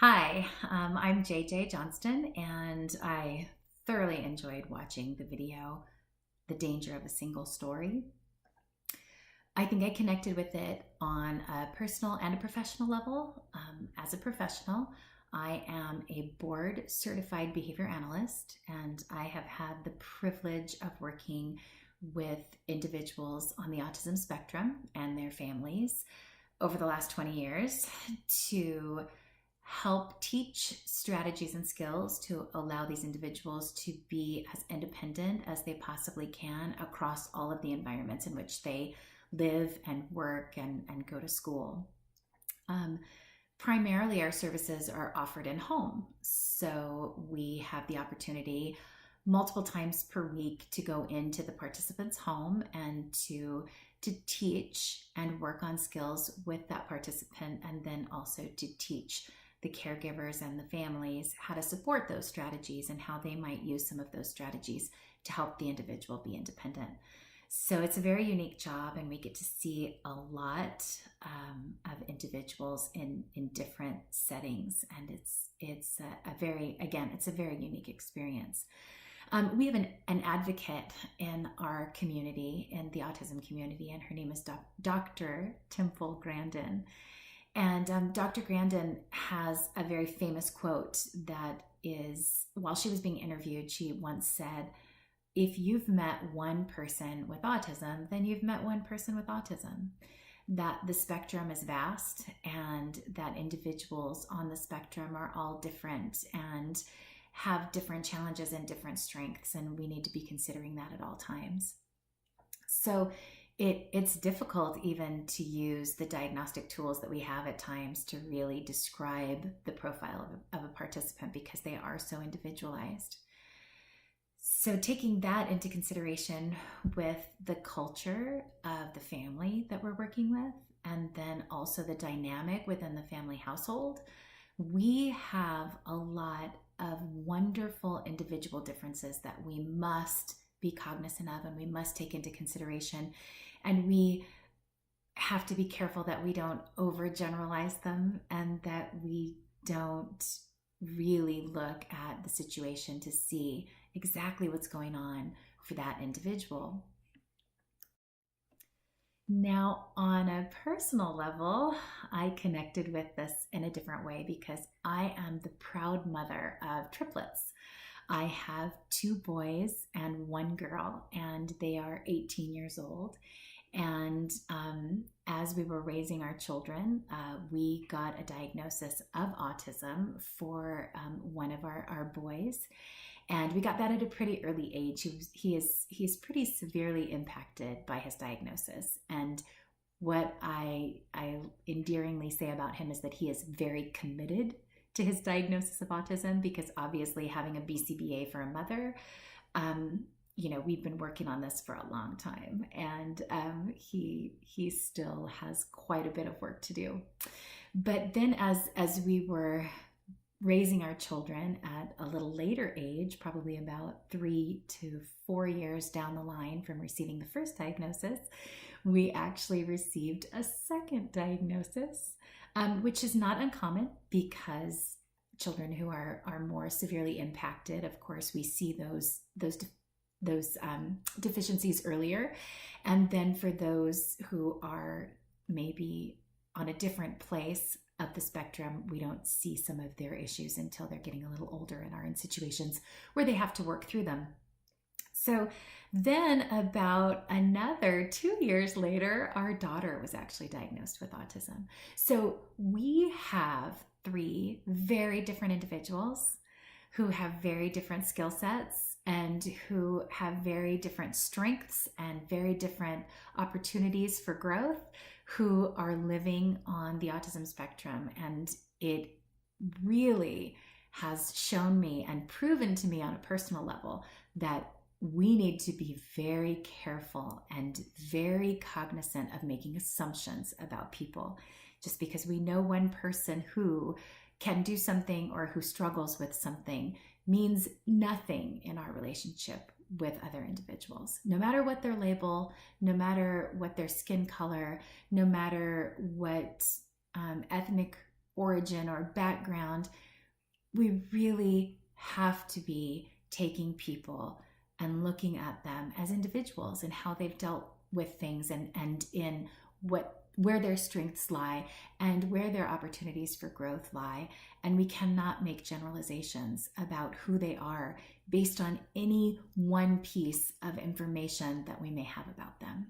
Hi, I'm JJ Johnston, and I thoroughly enjoyed watching the video, The Danger of a Single Story. I think I connected with it on a personal and a professional level. As a professional, I am a board certified behavior analyst, and I have had the privilege of working with individuals on the autism spectrum and their families over the last 20 years to help teach strategies and skills to allow these individuals to be as independent as they possibly can across all of the environments in which they live and work and go to school. Primarily, our services are offered in home. So we have the opportunity multiple times per week to go into the participant's home and to teach and work on skills with that participant, and then also to teach the caregivers and the families how to support those strategies and how they might use some of those strategies to help the individual be independent. So it's a very unique job, and we get to see a lot of individuals in different settings, and it's a very unique experience. We have an advocate in our community, in the autism community, and her name is Dr. Temple Grandin. And Dr. Grandin has a very famous quote that is, while she was being interviewed, she once said, "If you've met one person with autism, then you've met one person with autism." That the spectrum is vast, and that individuals on the spectrum are all different and have different challenges and different strengths, and we need to be considering that at all times. So it's difficult even to use the diagnostic tools that we have at times to really describe the profile of a participant, because they are so individualized. So taking that into consideration with the culture of the family that we're working with, and then also the dynamic within the family household, we have a lot of wonderful individual differences that we must be cognizant of and we must take into consideration. And we have to be careful that we don't overgeneralize them, and that we don't really look at the situation to see exactly what's going on for that individual. Now, on a personal level, I connected with this in a different way because I am the proud mother of triplets. I have 2 boys and 1 girl, and they are 18 years old. And as we were raising our children, we got a diagnosis of autism for one of our boys. And we got that at a pretty early age. He's pretty severely impacted by his diagnosis. And what I endearingly say about him is that he is very committed to his diagnosis of autism, because obviously having a BCBA for a mother, we've been working on this for a long time, and he still has quite a bit of work to do. But then as we were raising our children at a little later age, probably about 3 to 4 years down the line from receiving the first diagnosis, we actually received a second diagnosis, which is not uncommon, because children who are more severely impacted, of course, we see those deficiencies earlier. And then for those who are maybe on a different place of the spectrum, we don't see some of their issues until they're getting a little older and are in situations where they have to work through them. So then about another 2 years later, our daughter was actually diagnosed with autism. So we have 3 very different individuals who have very different skill sets and who have very different strengths and very different opportunities for growth, who are living on the autism spectrum. And it really has shown me and proven to me on a personal level that we need to be very careful and very cognizant of making assumptions about people. Just because we know one person who can do something or who struggles with something means nothing in our relationship with other individuals. No matter what their label, no matter what their skin color, no matter what ethnic origin or background. We really have to be taking people and looking at them as individuals and how they've dealt with things, and in where their strengths lie and where their opportunities for growth lie. And we cannot make generalizations about who they are based on any one piece of information that we may have about them.